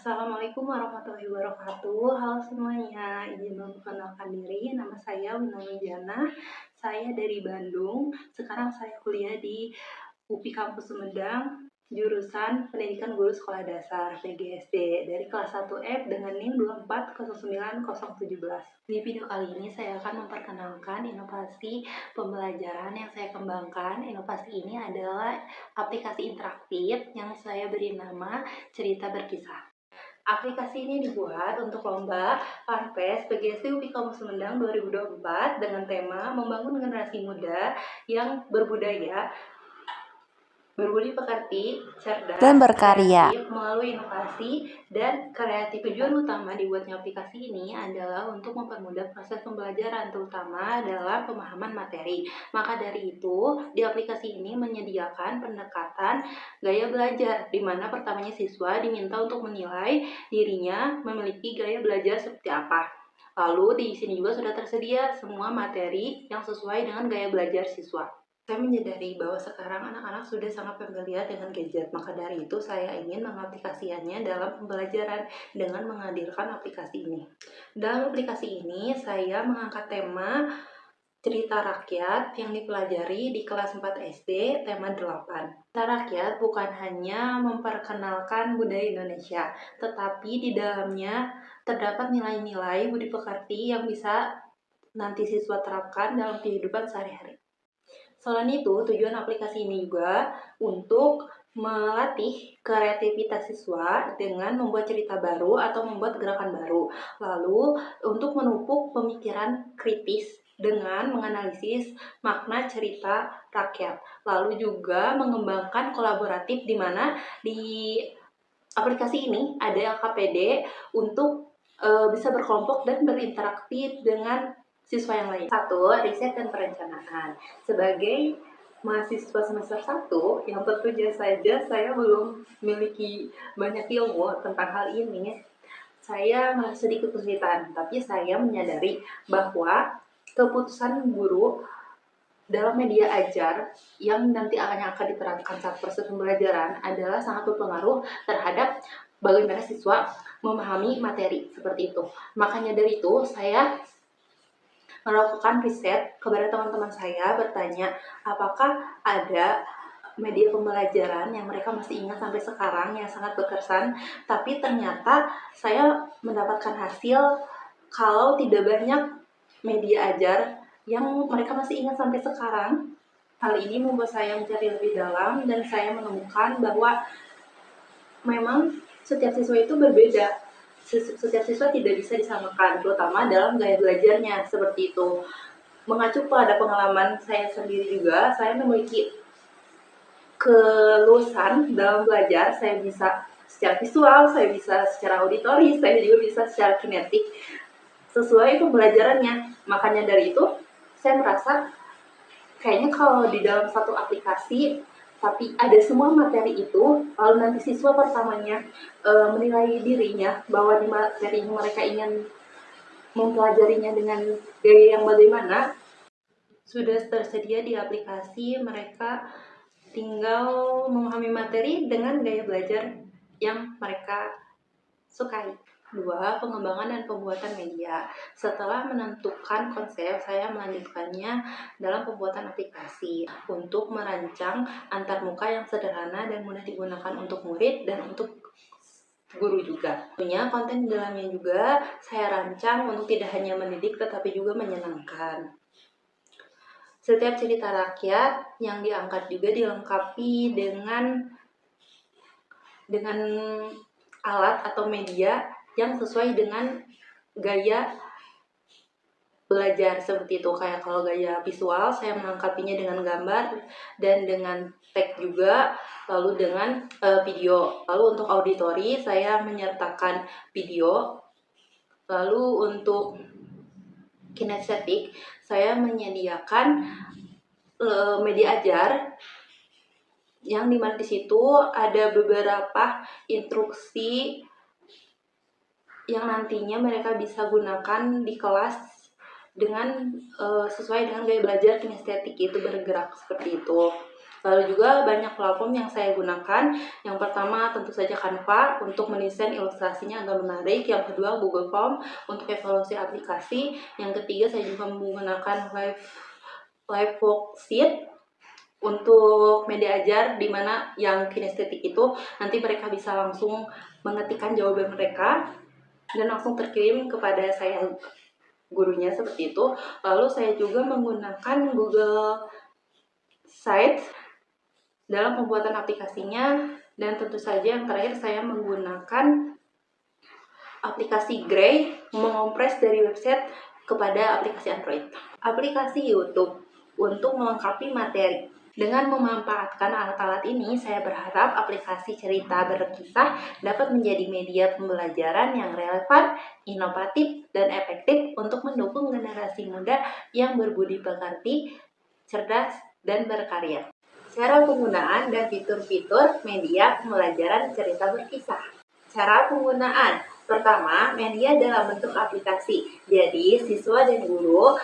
Assalamualaikum warahmatullahi wabarakatuh. Halo semuanya, izin memperkenalkan diri. Nama saya Wina Nurjana. Saya dari Bandung. Sekarang saya kuliah di UPI Kampus Sumedang, jurusan Pendidikan Guru Sekolah Dasar (PGSD) dari kelas 1F dengan NIM 2409017. Di video kali ini saya akan memperkenalkan inovasi pembelajaran yang saya kembangkan. Inovasi ini adalah aplikasi interaktif yang saya beri nama Cerita Berkisah. Aplikasi ini dibuat untuk lomba Fanfest PGSD UPI Kampus Sumedang 2024 dengan tema membangun generasi muda yang berbudaya, berbudi pekerti, cerdas, dan berkarya. kreatif melalui inovasi dan kreatif. Tujuan utama dibuatnya aplikasi ini adalah untuk mempermudah proses pembelajaran, terutama dalam pemahaman materi. Maka dari itu, di aplikasi ini menyediakan pendekatan gaya belajar, di mana pertamanya siswa diminta untuk menilai dirinya memiliki gaya belajar seperti apa. Lalu di sini juga sudah tersedia semua materi yang sesuai dengan gaya belajar siswa. Saya menyadari bahwa sekarang anak-anak sudah sangat familiar dengan gadget, maka dari itu saya ingin mengaplikasikannya dalam pembelajaran dengan menghadirkan aplikasi ini. Dalam aplikasi ini, saya mengangkat tema cerita rakyat yang dipelajari di kelas 4 SD, tema 8. Cerita rakyat bukan hanya memperkenalkan budaya Indonesia, tetapi di dalamnya terdapat nilai-nilai budi pekerti yang bisa nanti siswa terapkan dalam kehidupan sehari-hari. Selain itu, tujuan aplikasi ini juga untuk melatih kreativitas siswa dengan membuat cerita baru atau membuat gerakan baru. Lalu, untuk menupuk pemikiran kritis dengan menganalisis makna cerita rakyat. Lalu juga mengembangkan kolaboratif di mana di aplikasi ini ada LKPD untuk bisa berkelompok dan berinteraksi dengan siswa yang lain. 1. Riset dan perencanaan. Sebagai mahasiswa semester 1, yang tentunya saja saya belum memiliki banyak ilmu tentang hal ini, saya masih sedikit kesulitan, tapi saya menyadari bahwa keputusan guru dalam media ajar yang nanti akan diterapkan saat proses pembelajaran adalah sangat berpengaruh terhadap bagaimana siswa memahami materi seperti itu. Makanya dari itu saya melakukan riset kepada teman-teman saya, bertanya apakah ada media pembelajaran yang mereka masih ingat sampai sekarang yang sangat berkesan, tapi ternyata saya mendapatkan hasil kalau tidak banyak media ajar yang mereka masih ingat sampai sekarang. Hal ini membuat saya mencari lebih dalam dan saya menemukan bahwa memang setiap siswa itu berbeda. Setiap siswa tidak bisa disamakan, terutama dalam gaya belajarnya seperti itu. Mengacu pada pengalaman saya sendiri juga, saya memiliki kelulusan dalam belajar. Saya bisa secara visual, saya bisa secara auditori, saya juga bisa secara kinetik sesuai pembelajarannya. Makanya dari itu, saya merasa kayaknya kalau di dalam satu aplikasi tapi ada semua materi itu, lalu nanti siswa pertamanya menilai dirinya bahwa di materi mereka ingin mempelajarinya dengan gaya yang bagaimana, sudah tersedia di aplikasi. Mereka tinggal memahami materi dengan gaya belajar yang mereka sukai. 2. Pengembangan dan pembuatan media. Setelah menentukan konsep, saya melanjutkannya dalam pembuatan aplikasi untuk merancang antarmuka yang sederhana dan mudah digunakan untuk murid dan untuk guru juga. Punya konten di dalamnya juga saya rancang untuk tidak hanya mendidik tetapi juga menyenangkan. Setiap cerita rakyat yang diangkat juga dilengkapi dengan alat atau media yang sesuai dengan gaya belajar seperti itu. Kayak kalau gaya visual, saya melengkapinya dengan gambar dan dengan teks juga, lalu dengan video. Lalu untuk auditori, saya menyertakan video. Lalu untuk kinestetik, saya menyediakan media ajar yang dimana di situ ada beberapa instruksi yang nantinya mereka bisa gunakan di kelas dengan sesuai dengan gaya belajar kinestetik, itu bergerak seperti itu. Lalu juga banyak platform yang saya gunakan. Yang pertama tentu saja Canva untuk mendesain ilustrasinya agar menarik. Yang kedua Google Form untuk evaluasi aplikasi. Yang ketiga saya juga menggunakan live worksheet untuk media ajar, di mana yang kinestetik itu nanti mereka bisa langsung mengetikkan jawaban mereka dan langsung terkirim kepada saya gurunya seperti itu. Lalu saya juga menggunakan Google Sites dalam pembuatan aplikasinya, dan tentu saja yang terakhir saya menggunakan aplikasi Gray mengompres dari website kepada aplikasi Android. Aplikasi YouTube untuk melengkapi materi. Dengan memanfaatkan alat-alat ini, saya berharap aplikasi cerita berkisah dapat menjadi media pembelajaran yang relevan, inovatif, dan efektif untuk mendukung generasi muda yang berbudi pekerti, cerdas, dan berkarya. Cara penggunaan dan fitur-fitur media pembelajaran cerita berkisah. Cara penggunaan. Pertama, media dalam bentuk aplikasi. Jadi, siswa dan guru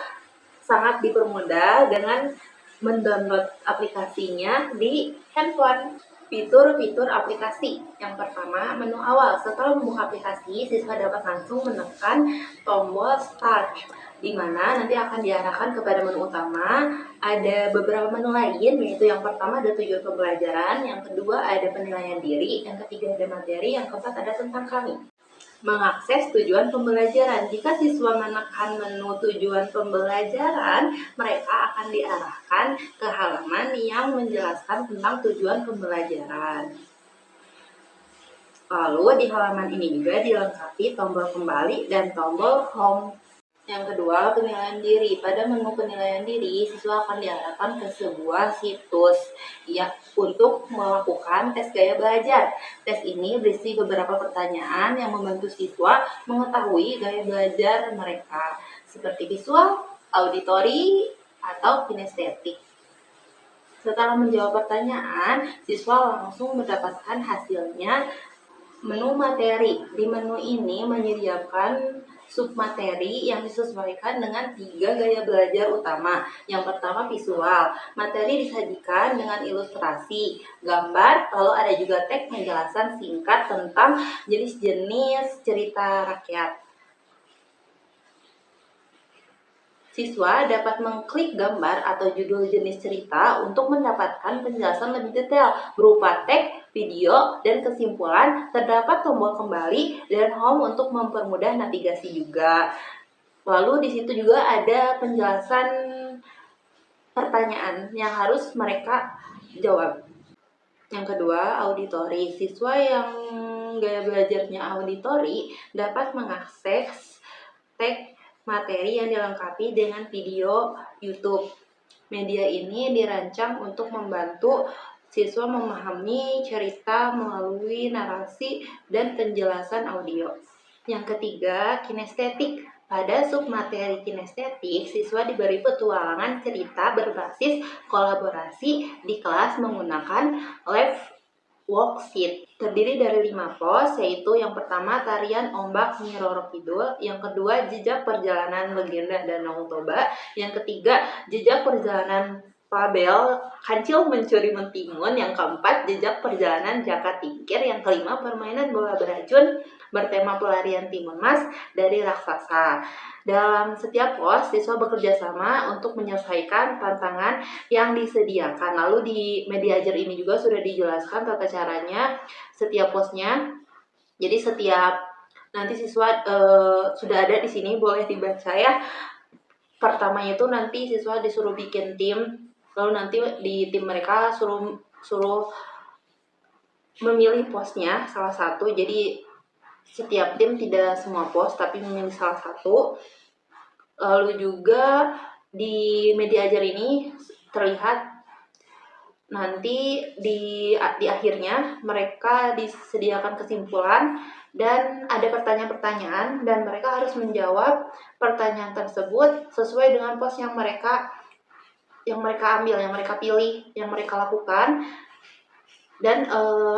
sangat dipermudah dengan mendownload aplikasinya di handphone. Fitur-fitur aplikasi. Yang pertama, menu awal. Setelah membuka aplikasi, siswa dapat langsung menekan tombol Start, di mana nanti akan diarahkan kepada menu utama. Ada beberapa menu lain, yaitu yang pertama ada tujuan pembelajaran, yang kedua ada penilaian diri, yang ketiga ada materi, yang keempat ada tentang kami. Mengakses tujuan pembelajaran. Jika siswa menekan menu tujuan pembelajaran, mereka akan diarahkan ke halaman yang menjelaskan tentang tujuan pembelajaran. Lalu di halaman ini juga dilengkapi tombol kembali dan tombol home. Yang kedua, penilaian diri. Pada menu penilaian diri, siswa akan diarahkan ke sebuah situs ya untuk melakukan tes gaya belajar. Tes ini berisi beberapa pertanyaan yang membantu siswa mengetahui gaya belajar mereka, seperti visual, auditori, atau kinestetik. Setelah menjawab pertanyaan, siswa langsung mendapatkan hasilnya. Menu materi. Di menu ini menyediakan submateri yang disesuaikan dengan 3 gaya belajar utama. Yang pertama visual. Materi disajikan dengan ilustrasi, gambar, lalu ada juga teks penjelasan singkat tentang jenis-jenis cerita rakyat. Siswa dapat mengklik gambar atau judul jenis cerita untuk mendapatkan penjelasan lebih detail berupa teks, video, dan kesimpulan. Terdapat tombol kembali dan home untuk mempermudah navigasi juga. Lalu di situ juga ada penjelasan pertanyaan yang harus mereka jawab. Yang kedua, auditori. Siswa yang gaya belajarnya auditori dapat mengakses teks materi yang dilengkapi dengan video YouTube. Media ini dirancang untuk membantu siswa memahami cerita melalui narasi dan penjelasan audio. Yang ketiga, kinestetik. Pada submateri kinestetik, siswa diberi petualangan cerita berbasis kolaborasi di kelas menggunakan live worksheet. Terdiri dari 5 pos, yaitu yang pertama tarian ombak Nyi Roro Kidul, yang kedua jejak perjalanan legenda Danau Toba, yang ketiga jejak perjalanan Pabel Kancil Mencuri Mentimun, yang keempat jejak perjalanan Jaka Tingkir, yang kelima permainan bola beracun bertema pelarian timun mas dari raksasa. Dalam setiap pos, siswa bekerja sama untuk menyelesaikan tantangan yang disediakan. Lalu di media ajar ini juga sudah dijelaskan tata caranya setiap posnya. Jadi setiap nanti siswa sudah ada di sini, boleh dibaca ya. Pertama itu nanti siswa disuruh bikin tim, lalu nanti di tim mereka suruh memilih posnya salah satu. Jadi setiap tim tidak semua pos, tapi memilih salah satu. Lalu juga di media ajar ini terlihat nanti di akhirnya mereka disediakan kesimpulan dan ada pertanyaan-pertanyaan, dan mereka harus menjawab pertanyaan tersebut sesuai dengan pos yang mereka ambil, yang mereka pilih, yang mereka lakukan, dan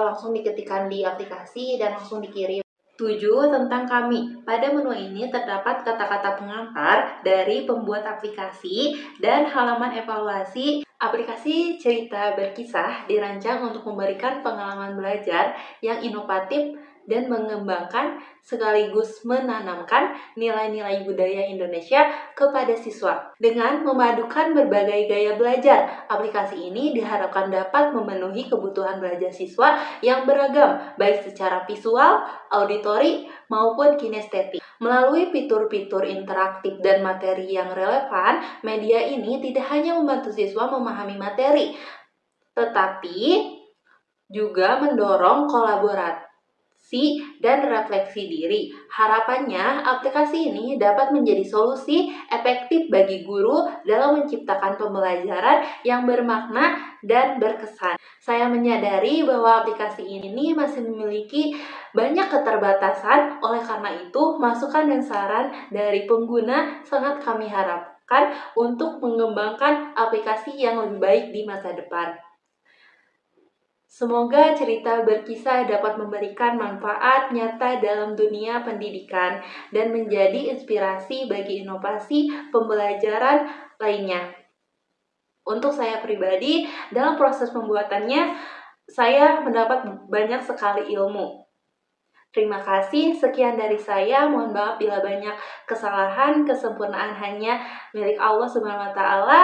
langsung diketikkan di aplikasi dan langsung dikirim. 7. Tentang kami. Pada menu ini terdapat kata-kata pengantar dari pembuat aplikasi dan halaman evaluasi Aplikasi cerita berkisah dirancang untuk memberikan pengalaman belajar yang inovatif dan mengembangkan sekaligus menanamkan nilai-nilai budaya Indonesia kepada siswa. Dengan memadukan berbagai gaya belajar, aplikasi ini diharapkan dapat memenuhi kebutuhan belajar siswa yang beragam, baik secara visual, auditori, maupun kinestetik. Melalui fitur-fitur interaktif dan materi yang relevan, media ini tidak hanya membantu siswa memahami materi, tetapi juga mendorong kolaborasi dan refleksi diri. Harapannya, aplikasi ini dapat menjadi solusi efektif bagi guru dalam menciptakan pembelajaran yang bermakna dan berkesan. Saya menyadari bahwa aplikasi ini masih memiliki banyak keterbatasan, oleh karena itu, masukan dan saran dari pengguna sangat kami harapkan untuk mengembangkan aplikasi yang lebih baik di masa depan. Semoga cerita berkisah dapat memberikan manfaat nyata dalam dunia pendidikan dan menjadi inspirasi bagi inovasi pembelajaran lainnya. Untuk saya pribadi, dalam proses pembuatannya, saya mendapat banyak sekali ilmu. Terima kasih, sekian dari saya. Mohon maaf bila banyak kesalahan, kesempurnaan hanya milik Allah Subhanahu wa Ta'ala.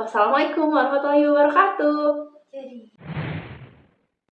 Wassalamualaikum warahmatullahi wabarakatuh.